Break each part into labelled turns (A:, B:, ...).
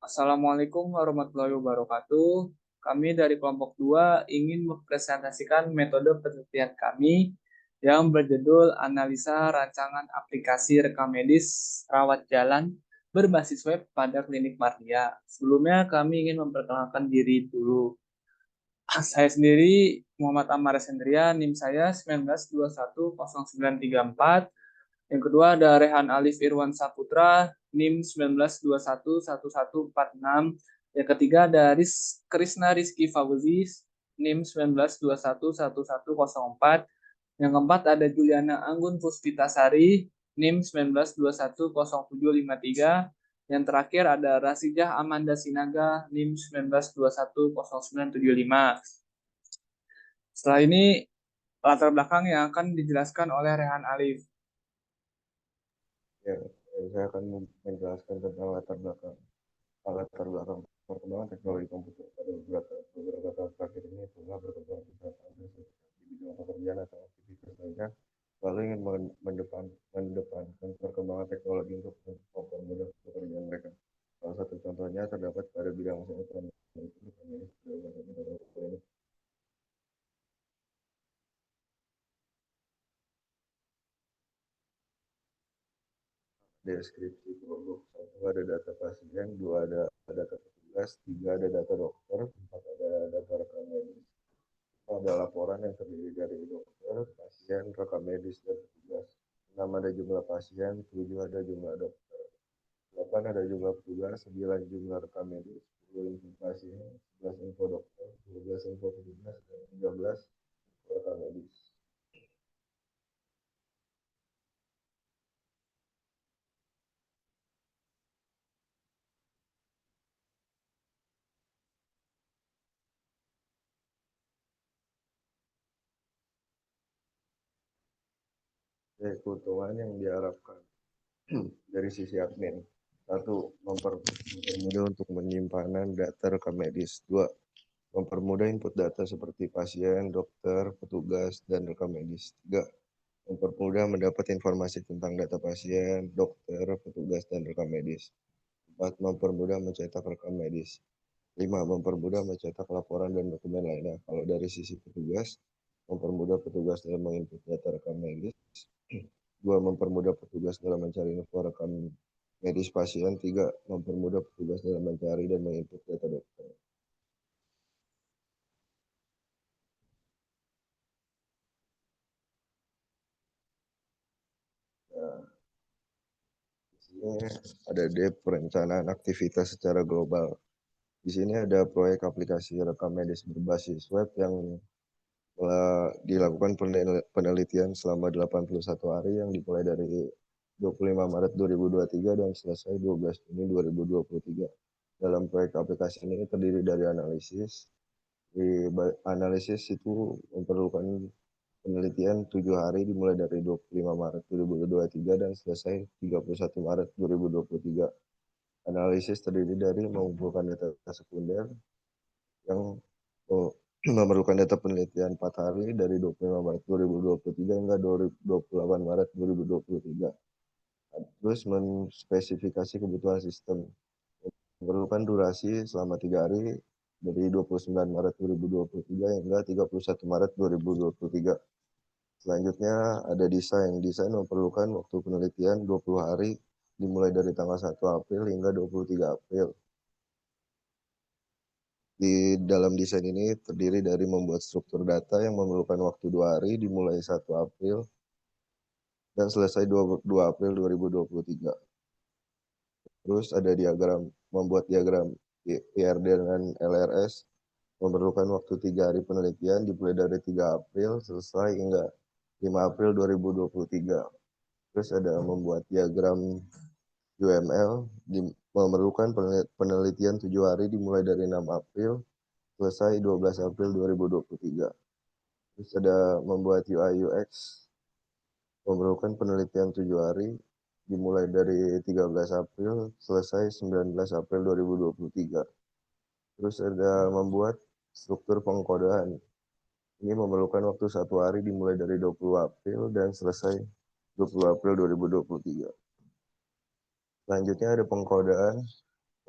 A: Assalamualaikum warahmatullahi wabarakatuh. Kami dari kelompok 2 ingin mempresentasikan metode penelitian kami yang berjudul Analisa Rancangan Aplikasi Rekam Medis Rawat Jalan berbasis web pada klinik Mardia. Sebelumnya kami ingin memperkenalkan diri dulu. Saya sendiri Muhammad Ammar Sendria, NIM saya 19210934. Yang kedua ada Rehan Alif Irwan Saputra, NIM 19211146. Yang ketiga ada Krisna Rizky Fauzi, NIM 19211104. Yang keempat ada Juliana Anggun Puspitasari, NIM 19210753. Yang terakhir ada Rasijah Amanda Sinaga, NIM 19210975. Setelah ini latar belakang yang akan dijelaskan oleh Rehan Alif.
B: Ya, saya akan menjelaskan tentang latar belakang perkembangan teknologi komputer pada beberapa tahun terakhir ini telah berkembang pesat di bidang pekerjaan atau aktivitas lainnya, lalu ingin mendepankan perkembangan teknologi untuk mempermudah pekerjaan mereka. Salah satu contohnya terdapat pada bidang kesehatan, yaitu deskripsi produk. Satu ada data pasien, dua ada data petugas, tiga ada data dokter, empat ada data rekam medis, ada laporan yang terdiri dari dokter, pasien, rekam medis, dan petugas. 6 ada jumlah pasien, 7 ada jumlah dokter, 8 ada jumlah petugas, 9 jumlah rekam medis, 10 info pasien, 11 info dokter, 12 info petugas, dan 13 rekam medis. Keuntungan yang diharapkan dari sisi admin. Satu, mempermudah untuk penyimpanan data rekam medis. Dua, mempermudah input data seperti pasien, dokter, petugas, dan rekam medis. Tiga, mempermudah mendapat informasi tentang data pasien, dokter, petugas, dan rekam medis. Empat, mempermudah mencetak rekam medis. Lima, mempermudah mencetak laporan dan dokumen lainnya. Kalau dari sisi petugas, mempermudah petugas dalam menginput data rekam medis. Dua, mempermudah petugas dalam mencari info rekam medis pasien. Tiga, mempermudah petugas dalam mencari dan menginput data dokter. Nah, di sini ada perencanaan aktivitas secara global. Di sini ada proyek aplikasi rekam medis berbasis web yang telah dilakukan penelitian selama 81 hari yang dimulai dari 25 Maret 2023 dan selesai 12 Juni 2023. Dalam proyek aplikasi ini terdiri dari analisis. Di analisis itu memerlukan penelitian 7 hari dimulai dari 25 Maret 2023 dan selesai 31 Maret 2023. Analisis terdiri dari mengumpulkan data sekunder yang memerlukan data penelitian 4 hari dari 25 Maret 2023 hingga 28 Maret 2023. Terus menspesifikasi kebutuhan sistem. Memerlukan durasi selama 3 hari dari 29 Maret 2023 hingga 31 Maret 2023. Selanjutnya ada desain. Desain memerlukan waktu penelitian 20 hari dimulai dari tanggal 1 April hingga 23 April. Di dalam desain ini terdiri dari membuat struktur data yang memerlukan waktu 2 hari dimulai 1 April dan selesai 2 April 2023. Terus ada membuat diagram PRD dengan LRS memerlukan waktu 3 hari penelitian dimulai dari 3 April selesai hingga 5 April 2023. Terus ada membuat diagram UML memerlukan penelitian 7 hari dimulai dari 6 April selesai 12 April 2023. Terus ada membuat UI UX memerlukan penelitian 7 hari dimulai dari 13 April selesai 19 April 2023. Terus ada membuat struktur pengkodean. Ini memerlukan waktu 1 hari dimulai dari 20 April dan selesai 20 April 2023. Selanjutnya ada pengkodean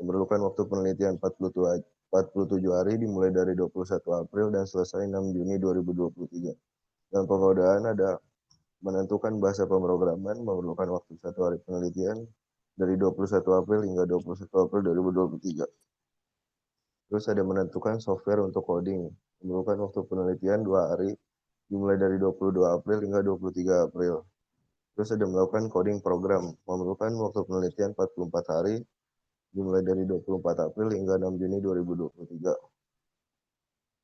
B: Memerlukan waktu penelitian 47 hari dimulai dari 21 April dan selesai 6 Juni 2023. Dan pengodaan ada menentukan bahasa pemrograman memerlukan waktu 1 hari penelitian dari 21 April hingga 21 April 2023. Terus ada menentukan software untuk coding, memerlukan waktu penelitian 2 hari dimulai dari 22 April hingga 23 April. Terus ada melakukan coding program, memerlukan waktu penelitian 44 hari dimulai dari 24 April hingga 6 Juni 2023.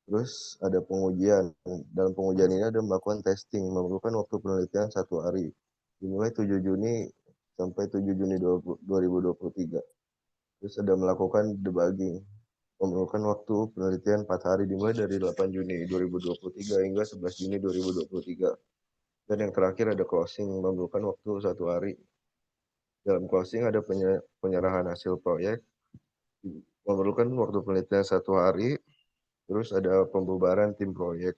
B: Terus ada pengujian. Dalam pengujian ini ada melakukan testing, memerlukan waktu penelitian 1 hari dimulai 7 Juni sampai 7 Juni 2023. Terus ada melakukan debugging, memerlukan waktu penelitian 4 hari dimulai dari 8 Juni 2023 hingga 11 Juni 2023. Dan yang terakhir ada closing, memerlukan waktu 1 hari. Dalam closing ada penyerahan hasil proyek, memerlukan waktu penelitian 1 hari. Terus ada pembubaran tim proyek,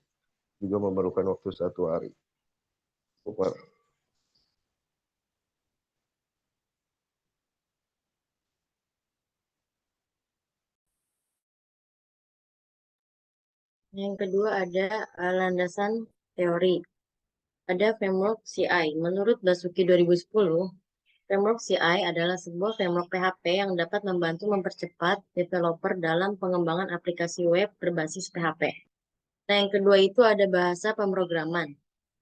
B: juga memerlukan waktu 1 hari. Super.
C: Yang kedua ada landasan teori. Ada framework CI. Menurut Basuki 2010, framework CI adalah sebuah framework PHP yang dapat membantu mempercepat developer dalam pengembangan aplikasi web berbasis PHP. Nah, yang kedua itu ada bahasa pemrograman.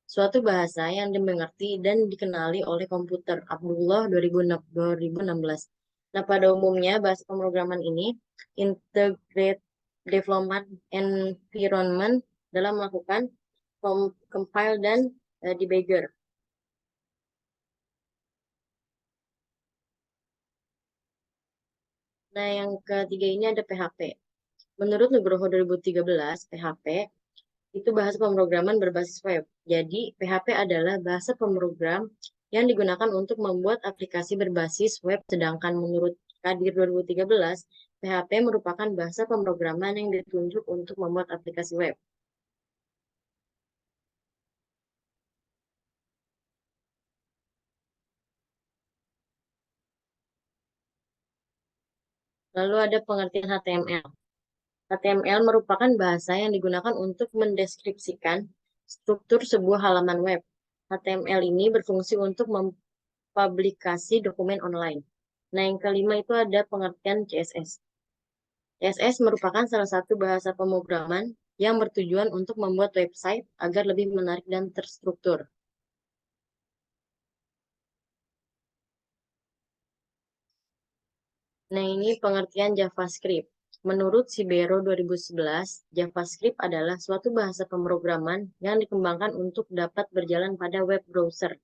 C: Suatu bahasa yang dimengerti dan dikenali oleh komputer. Abdullah 2016. Nah, pada umumnya bahasa pemrograman ini integrate development environment dalam melakukan compile dan debugger. Nah, yang ketiga ini ada PHP. Menurut Nugroho 2013, PHP itu bahasa pemrograman berbasis web. Jadi, PHP adalah bahasa pemrogram yang digunakan untuk membuat aplikasi berbasis web, sedangkan menurut Kadir 2013, PHP merupakan bahasa pemrograman yang ditunjuk untuk membuat aplikasi web. Lalu ada pengertian HTML. HTML merupakan bahasa yang digunakan untuk mendeskripsikan struktur sebuah halaman web. HTML ini berfungsi untuk mempublikasi dokumen online. Nah, yang kelima itu ada pengertian CSS. CSS merupakan salah satu bahasa pemrograman yang bertujuan untuk membuat website agar lebih menarik dan terstruktur. Nah, ini pengertian JavaScript. Menurut Sibero 2011, JavaScript adalah suatu bahasa pemrograman yang dikembangkan untuk dapat berjalan pada web browser.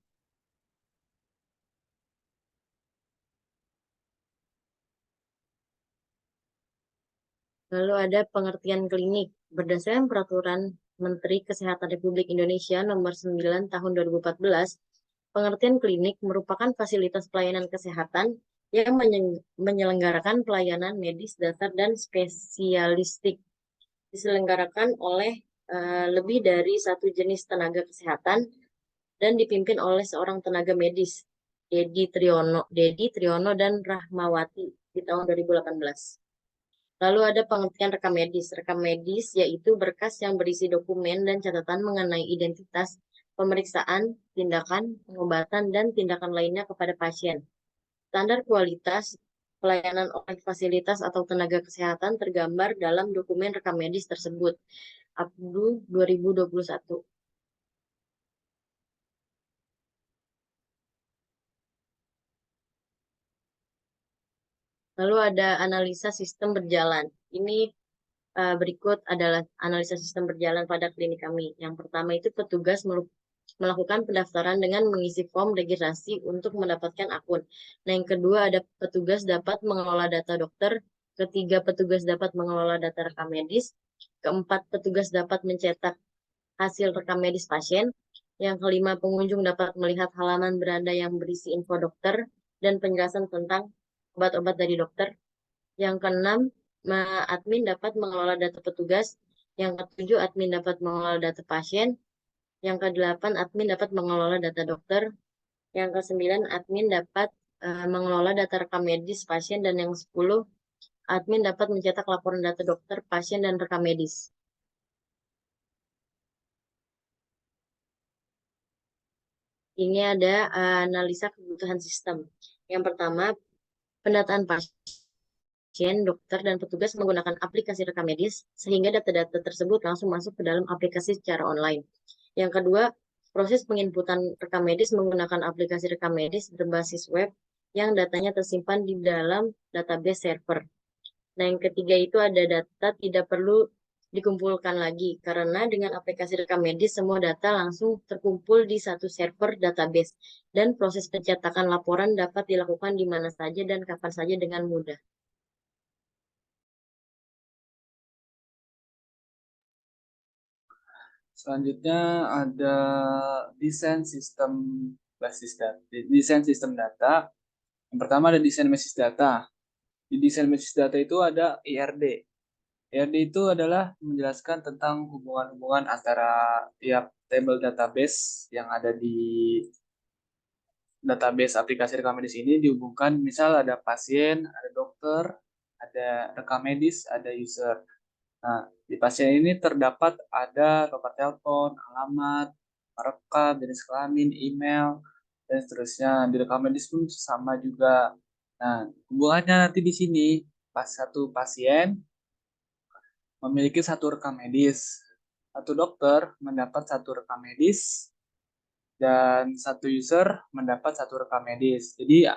C: Lalu ada pengertian klinik. Berdasarkan Peraturan Menteri Kesehatan Republik Indonesia Nomor 9 Tahun 2014, pengertian klinik merupakan fasilitas pelayanan kesehatan yang menyelenggarakan pelayanan medis dasar dan spesialistik. Diselenggarakan oleh lebih dari satu jenis tenaga kesehatan dan dipimpin oleh seorang tenaga medis, Dedi Triyono dan Rahmawati di tahun 2018. Lalu ada pengertian rekam medis. Rekam medis yaitu berkas yang berisi dokumen dan catatan mengenai identitas, pemeriksaan, tindakan, pengobatan, dan tindakan lainnya kepada pasien. Standar kualitas pelayanan oleh fasilitas atau tenaga kesehatan tergambar dalam dokumen rekam medis tersebut. Abdu 2021. Lalu ada analisa sistem berjalan. Ini berikut adalah analisa sistem berjalan pada klinik kami. Yang pertama itu petugas melakukan pendaftaran dengan mengisi form registrasi untuk mendapatkan akun. Nah, yang kedua ada petugas dapat mengelola data dokter. Ketiga, petugas dapat mengelola data rekam medis. Keempat, petugas dapat mencetak hasil rekam medis pasien. Yang kelima, pengunjung dapat melihat halaman beranda yang berisi info dokter dan penjelasan tentang obat-obat dari dokter. Yang keenam, admin dapat mengelola data petugas. Yang ketujuh, admin dapat mengelola data pasien. Yang kedelapan, admin dapat mengelola data dokter. Yang kesembilan, admin dapat mengelola data rekam medis pasien. Dan yang 10, admin dapat mencetak laporan data dokter, pasien, dan rekam medis. Ini ada analisa kebutuhan sistem. Yang pertama, pendataan pasien, dokter, dan petugas menggunakan aplikasi rekam medis, sehingga data-data tersebut langsung masuk ke dalam aplikasi secara online. Yang kedua, proses penginputan rekam medis menggunakan aplikasi rekam medis berbasis web yang datanya tersimpan di dalam database server. Nah, yang ketiga itu ada data tidak perlu dikumpulkan lagi, karena dengan aplikasi rekam medis semua data langsung terkumpul di satu server database, dan proses pencetakan laporan dapat dilakukan di mana saja dan kapan saja dengan mudah.
A: Selanjutnya ada desain sistem basis data. Desain sistem data. Yang pertama ada desain basis data. Di desain basis data itu ada IRD. IRD itu adalah menjelaskan tentang hubungan-hubungan antara tiap table database yang ada di database aplikasi rekam medis ini dihubungkan. Misal ada pasien, ada dokter, ada rekam medis, ada user. Nah, di pasien ini terdapat ada nomor telepon, alamat, rekam, jenis kelamin, email, dan seterusnya. Di rekam medis pun sama juga. Nah, hubungannya nanti di sini, pas satu pasien memiliki satu rekam medis. Satu dokter mendapat satu rekam medis, dan satu user mendapat satu rekam medis. Jadi,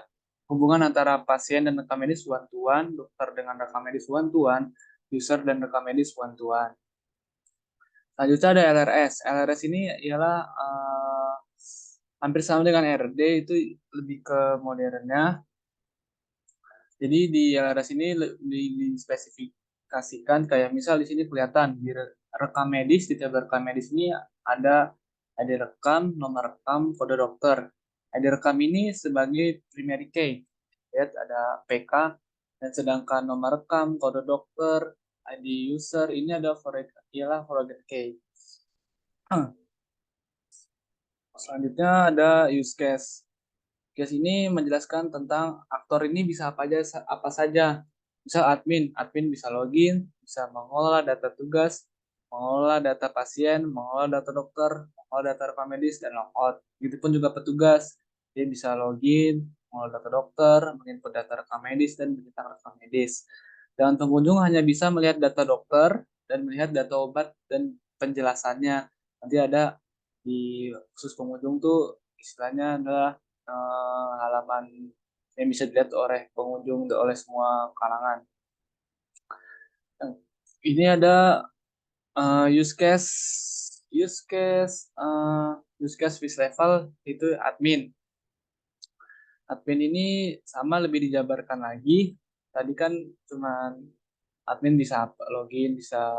A: hubungan antara pasien dan rekam medis one-to-one, dokter dengan rekam medis one-to-one, user dan rekam medis one-to-one. Selanjutnya ada LRS. LRS ini ialah hampir sama dengan RD, itu lebih ke modernnya. Jadi di LRS ini dispesifikasikan kayak misal di sini kelihatan di rekam medis, di tabel rekam medis ini ada ID rekam, nomor rekam, kode dokter. ID rekam ini sebagai primary key. Lihat ada PK, dan sedangkan nomor rekam, kode dokter, ID user ini ada ialah forwarded key. Selanjutnya ada use case. Case ini menjelaskan tentang aktor ini bisa apa saja. Misal admin bisa login, bisa mengolah data tugas, mengolah data pasien, mengolah data dokter, mengolah data rekam medis, dan logout. Begitupun juga petugas, dia bisa login, mengolah data dokter, menginput data rekam medis, dan mencetak rekam medis. Dan pengunjung hanya bisa melihat data dokter dan melihat data obat dan penjelasannya. Nanti ada di khusus pengunjung tuh istilahnya adalah halaman yang bisa dilihat oleh pengunjung oleh semua kalangan. Ini ada use case first level itu admin. Admin ini sama lebih dijabarkan lagi. Tadi kan cuma admin bisa login, bisa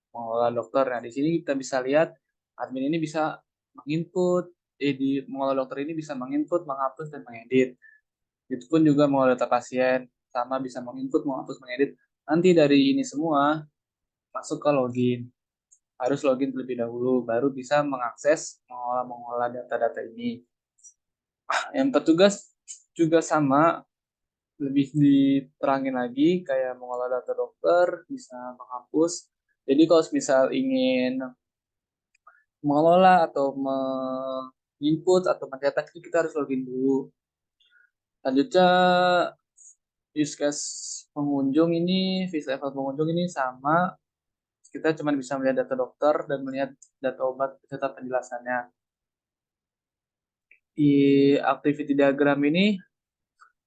A: mengelola dokter. Nah, di sini kita bisa lihat admin ini bisa menginput, di mengelola dokter ini bisa menginput, menghapus, dan mengedit. Itu pun juga mengelola data pasien, sama bisa menginput, menghapus, mengedit. Nanti dari ini semua masuk ke login. Harus login terlebih dahulu, baru bisa mengakses, mengolah data-data ini. Yang petugas juga sama, lebih diterangin lagi, kayak mengolah data dokter, bisa menghapus. Jadi kalau misal ingin mengelola atau menginput atau mencetak, kita harus login dulu. Selanjutnya use case pengunjung ini, vis level pengunjung ini sama, kita cuma bisa melihat data dokter dan melihat data obat serta penjelasannya. Di activity diagram ini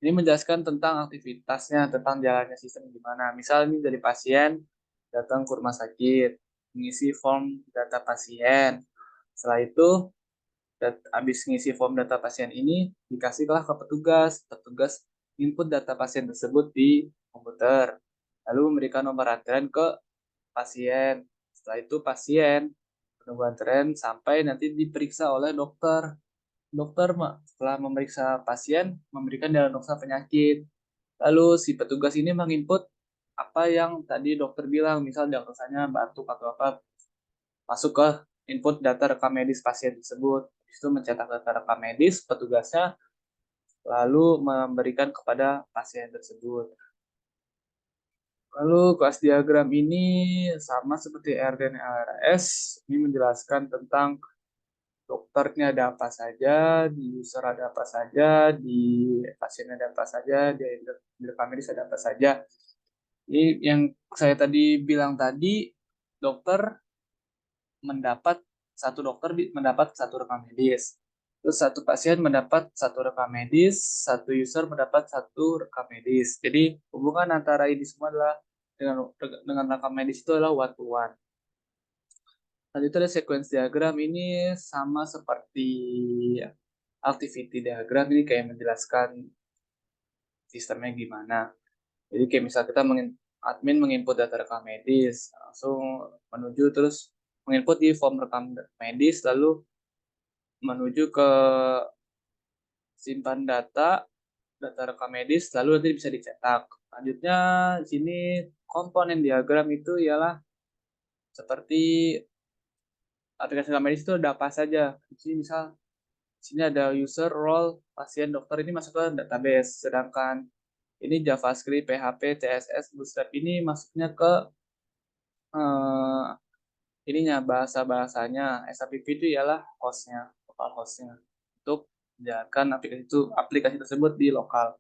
A: menjelaskan tentang aktivitasnya, tentang jalannya sistem gimana. Misal ini dari pasien datang ke rumah sakit, mengisi form data pasien. Setelah itu, habis ngisi form data pasien ini, dikasihlah ke petugas. Petugas input data pasien tersebut di komputer. Lalu memberikan nomor antrian ke pasien. Setelah itu pasien menunggu antrian sampai nanti diperiksa oleh dokter. Dokter setelah memeriksa pasien, memberikan diagnosa penyakit. Lalu si petugas ini menginput apa yang tadi dokter bilang, misal diagnosanya batuk atau apa, masuk ke input data rekam medis pasien tersebut. Itu mencetak data rekam medis, petugasnya lalu memberikan kepada pasien tersebut. Lalu kelas diagram ini sama seperti R dan LRS, ini menjelaskan tentang dokternya ada apa saja, di user ada apa saja, di pasien ada apa saja, di rekam medis ada apa saja. Ini yang saya tadi bilang tadi, dokter mendapat mendapat satu rekam medis. Terus satu pasien mendapat satu rekam medis, satu user mendapat satu rekam medis. Jadi hubungan antara ini semua adalah dengan rekam medis itu adalah one to one. Lalu itu ada sequence diagram ini sama seperti activity diagram, ini kayak menjelaskan sistemnya gimana. Jadi kayak misal kita admin menginput data rekam medis, langsung menuju terus menginput di form rekam medis, lalu menuju ke simpan data rekam medis, lalu nanti bisa dicetak. Selanjutnya di sini komponen diagram itu ialah seperti aplikasi rekam medis itu ada apa saja. Di sini misal di sini ada user, role, pasien, dokter, ini masuk ke database. Sedangkan ini JavaScript, PHP, CSS, Bootstrap ini masuknya ke eh, ininya bahasa-bahasanya. SAPP itu ialah hostnya, lokal hostnya untuk menjalankan aplikasi tersebut di lokal.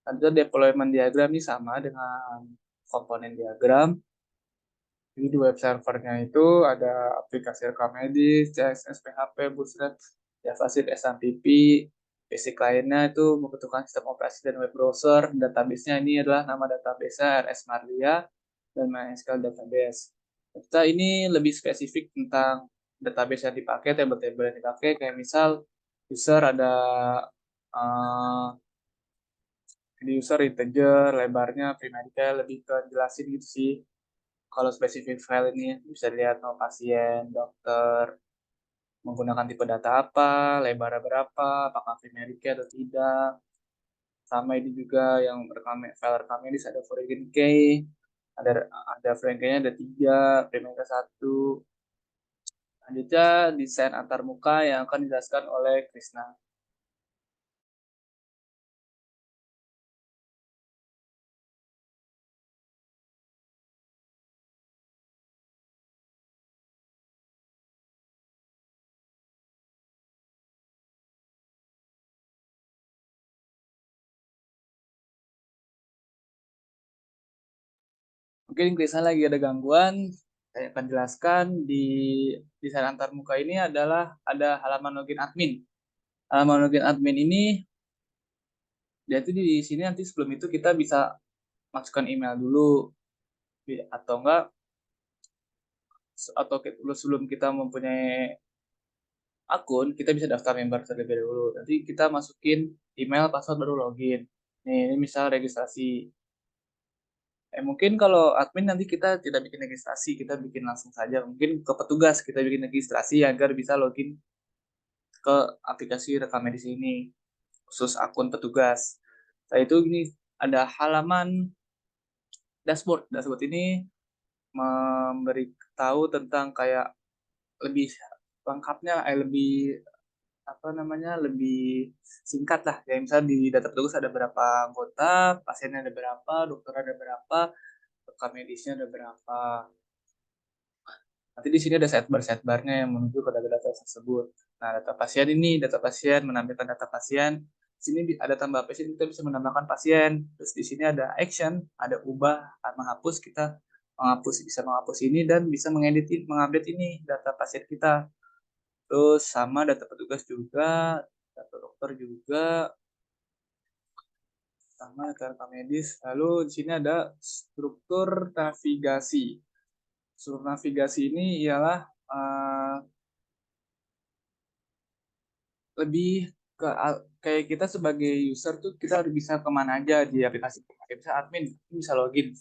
A: Ada deployment diagram ini sama dengan komponen diagram. Jadi di web servernya itu ada aplikasi rekam medis, CSS, PHP, Bootstrap, JavaScript, SMPP. Basic lainnya itu membutuhkan sistem operasi dan web browser. Database-nya ini adalah nama database RS Marlia dan MySQL database. Kita ini lebih spesifik tentang database yang dipakai, table-table yang dipakai, kayak misal user ada uh, di user integer, lebarnya, primarnya lebih ke jelasin gitu sih. Kalau spesifik file ini bisa dilihat nama pasien, dokter, menggunakan tipe data apa, lebarnya berapa, apakah primarnya atau tidak. Sama ini juga yang file rekam medis ada foreign key, ada ada foreign key-nya ada 3, primarnya 1. Selanjutnya desain antarmuka yang akan dijelaskan oleh Krisna. Mungkin Krisna lagi ada gangguan, saya akan jelaskan di desain antarmuka ini adalah ada halaman login admin. Halaman login admin ini dia tuh di sini nanti sebelum itu kita bisa masukkan email dulu atau enggak atau sebelum kita mempunyai akun kita bisa daftar member terlebih dahulu. Nanti kita masukin email, password baru login. Nih, ini misal registrasi. Mungkin kalau admin nanti kita tidak bikin registrasi, kita bikin langsung saja. Mungkin ke petugas kita bikin registrasi agar bisa login ke aplikasi rekam medis ini khusus akun petugas. Setelah itu ini ada halaman dashboard. Dashboard ini memberi tahu tentang kayak lebih lengkapnya, lebih apa namanya, lebih singkat lah. Kayak misalnya di data petugas ada berapa anggota, pasiennya ada berapa, dokter ada berapa, rekam medisnya ada berapa. Nanti di sini ada sidebar-sidebarnya yang menuju ke data-data tersebut. Nah, data pasien menampilkan data pasien. Di sini ada tambah pasien, kita bisa menambahkan pasien. Terus di sini ada action, ada ubah, menghapus, kita bisa menghapus ini dan bisa mengupdate ini data pasien kita. Terus sama data petugas juga, data dokter juga, sama data rekam medis. Lalu di sini ada struktur navigasi. Struktur navigasi ini ialah lebih ke kayak kita sebagai user tuh kita harus bisa kemana aja di aplikasi. Kayak bisa admin bisa login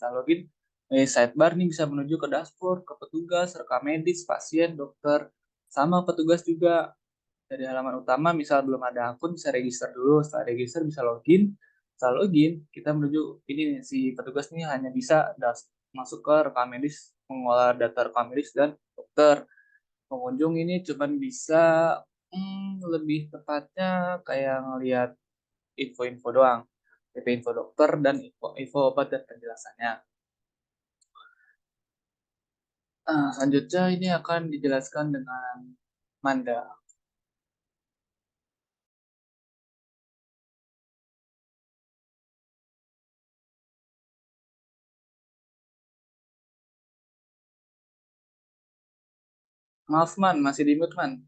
A: sidebar nih bisa menuju ke dashboard, ke petugas, rekam medis, pasien, dokter, sama petugas juga. Dari halaman utama misal belum ada akun bisa register dulu, setelah register bisa login. Setelah login kita menuju ini si petugas nih hanya bisa masuk ke rekam medis, mengolah data rekam medis dan dokter. Pengunjung ini cuma bisa lebih tepatnya kayak ngelihat info-info doang, info dokter dan info obat dan penjelasannya. Selanjutnya ini akan dijelaskan dengan Manda. Maaf Man, masih di mute Man.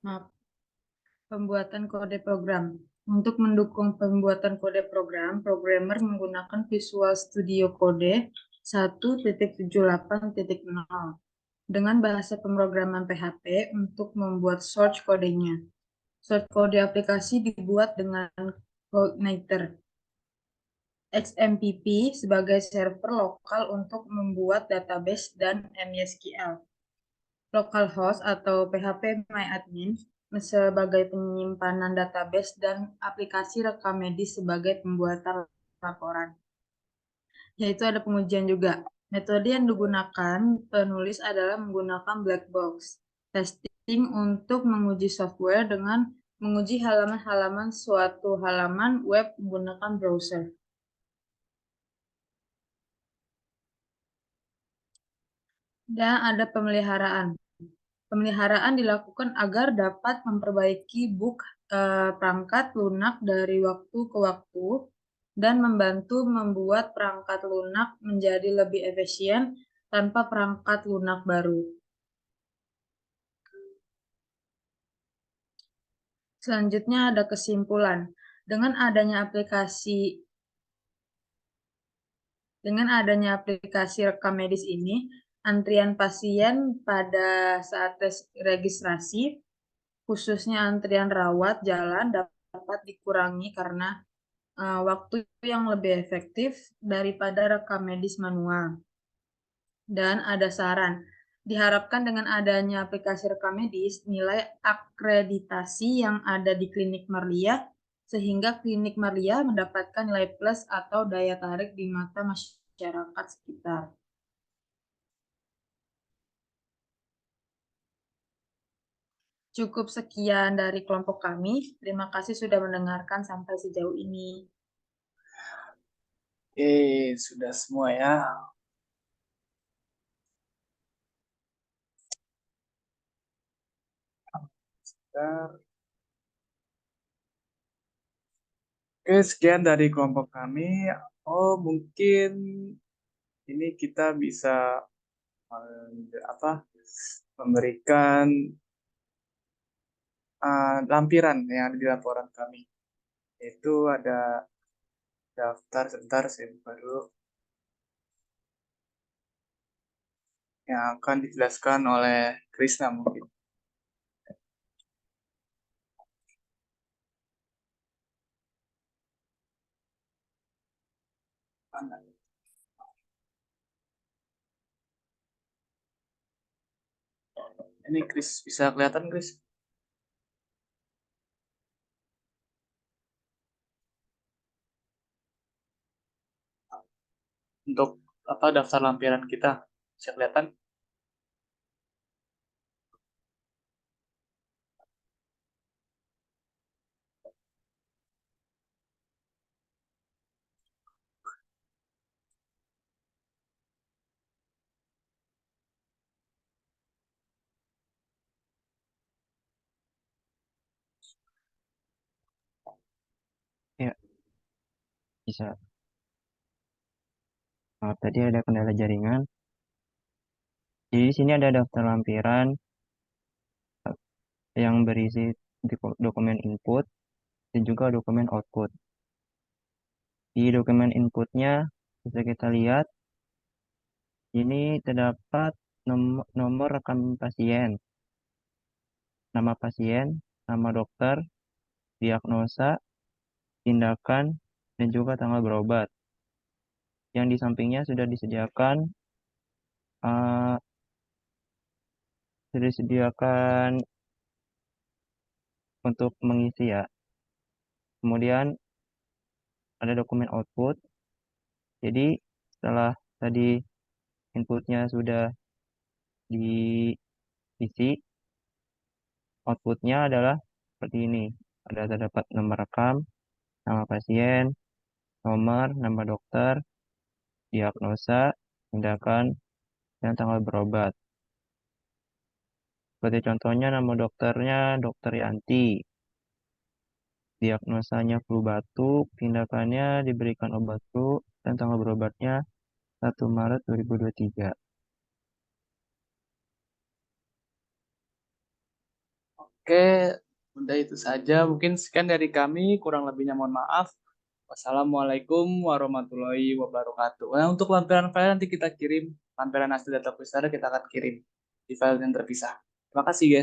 D: Maaf. Pembuatan kode program. Untuk mendukung pembuatan kode program, programmer menggunakan Visual Studio Code 1.78.0 dengan bahasa pemrograman PHP untuk membuat source kodenya. Source kode aplikasi dibuat dengan Cogniter XMPP sebagai server lokal untuk membuat database dan MySQL. Localhost atau phpMyAdmin sebagai penyimpanan database dan aplikasi rekam medis sebagai pembuatan laporan. Yaitu ada pengujian juga. Metode yang digunakan penulis adalah menggunakan black box testing untuk menguji software dengan menguji halaman-halaman suatu halaman web menggunakan browser. Dan ada pemeliharaan. Pemeliharaan dilakukan agar dapat memperbaiki bug perangkat lunak dari waktu ke waktu dan membantu membuat perangkat lunak menjadi lebih efisien tanpa perangkat lunak baru. Selanjutnya ada kesimpulan. Dengan adanya aplikasi rekam medis ini, antrian pasien pada saat registrasi, khususnya antrian rawat jalan, dapat dikurangi karena waktu yang lebih efektif daripada rekam medis manual. Dan ada saran. Diharapkan dengan adanya aplikasi rekam medis, nilai akreditasi yang ada di Klinik Marlia, sehingga Klinik Marlia mendapatkan nilai plus atau daya tarik di mata masyarakat sekitar. Cukup sekian dari kelompok kami. Terima kasih sudah mendengarkan sampai sejauh ini.
A: Sudah semua ya. Oke, sekian dari kelompok kami. Oh, mungkin ini kita bisa memberikan lampiran yang ada di laporan kami. Itu ada daftar, sebentar saya buka dulu, yang akan dijelaskan oleh Krisna mungkin. Ini Kris, bisa kelihatan Kris? Untuk daftar lampiran kita bisa kelihatan?
E: Ya, bisa. Maaf, tadi ada kendala jaringan. Jadi di sini ada daftar lampiran yang berisi dokumen input dan juga dokumen output. Di dokumen inputnya bisa kita lihat ini terdapat nomor rekam pasien, nama dokter, diagnosa, tindakan, dan juga tanggal berobat. Yang di sampingnya sudah disediakan uh, untuk mengisi ya. Kemudian ada dokumen output. Jadi setelah tadi inputnya sudah diisi, outputnya adalah seperti ini. Ada terdapat nomor rekam, nama pasien, nama dokter, diagnosa, tindakan, dan tanggal berobat. Seperti contohnya nama dokternya Dr. Yanti. Diagnosanya flu batuk, tindakannya diberikan obat flu, dan tanggal berobatnya 1 Maret 2023.
A: Oke, udah itu saja. Mungkin sekian dari kami, kurang lebihnya mohon maaf. Wassalamualaikum warahmatullahi wabarakatuh. Nah, untuk lampiran file nanti kita kirim, lampiran hasil data pusara kita akan kirim di file yang terpisah. Terima kasih, guys.